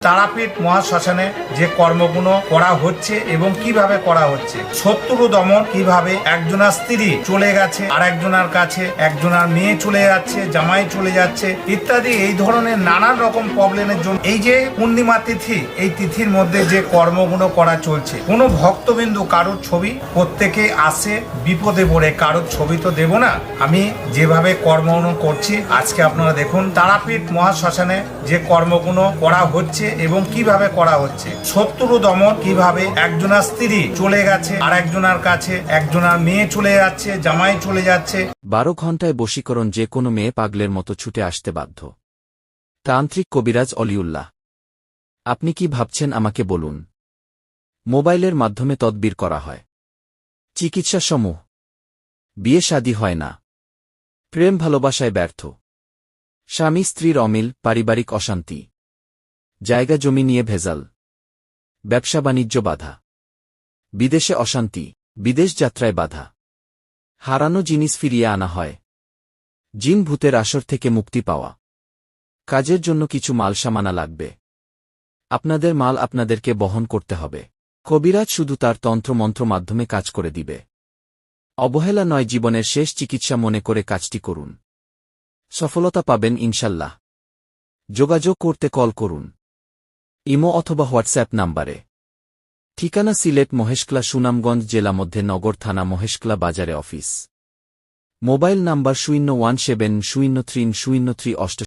তারাপীঠ মহাশ্মশানে যে কর্মগুলো করা হচ্ছে এবং কিভাবে করা হচ্ছে, শত্রু দমন কিভাবে, একজনের স্ত্রী চলে গেছে আর একজনের কাছে, একজনের মেয়ে চলে যাচ্ছে, জামাই চলে যাচ্ছে ইত্যাদি, এই ধরনের নানান রকম প্রবলেমের জন্য এই যে পূর্ণিমা তিথি, এই তিথির মধ্যে যে কর্মগুলো করা চলছে, কোনো ভক্তবিন্দু কারোর ছবি প্রত্যেকে আসে বিপদে পড়ে, কারোর ছবি তো দেব না, আমি যেভাবে কর্মগুলো করছি আজকে আপনারা দেখুন। তারাপীঠ মহাশ্মশানে যে কর্মগুলো করা হচ্ছে এবং কিভাবে করা হচ্ছে, শত্রু দমন কিভাবে, একজনের স্ত্রী চলে গেছে আর একজনের কাছে, একজনের মেয়ে চলে যাচ্ছে, জামাই চলে যাচ্ছে। 12 ঘণ্টায় বশীকরণ, যে কোনো মেয়ে পাগলের মতো ছুটে আসতে বাধ্য। তান্ত্রিক কবিরাজ অলিউল্লাহ। আপনি কি ভাবছেন আমাকে বলুন। মোবাইলের মাধ্যমে তদবির করা হয়। চিকিৎসা সমূহ। বিয়ে শাদী হয় না। প্রেম ভালোবাসায় ব্যর্থ। স্বামী স্ত্রীর অমিল, পারিবারিক অশান্তি। জায়গা জমি নিয়ে ভেজাল। ব্যবসা বাণিজ্য বাধা। বিদেশে অশান্তি। বিদেশ যাত্রায় বাধা। হারানো জিনিস ফিরিয়ে আনা হয়। জিন ভূতের আসর থেকে মুক্তি পাওয়া। কাজের জন্য কিছু মাল সামানা লাগবে। আপনাদের মাল আপনাদেরকে বহন করতে হবে। কবিরাজ শুধু তার তন্ত্রমন্ত্র মাধ্যমে কাজ করে দিবে। অবহেলা নয়, জীবনের শেষ চিকিৎসা মনে করে কাজটি করুন। সফলতা পাবেন ইনশাল্লাহ। যোগাযোগ করতে কল করুন ইমো অথবা হোয়াটসঅ্যাপ নাম্বারে। ঠিকানা সিলেট মহেশখলা, সুনামগঞ্জ জেলা, মধ্যে নগর থানা, মহেশখলা বাজারে অফিস। Mobile number 017003038।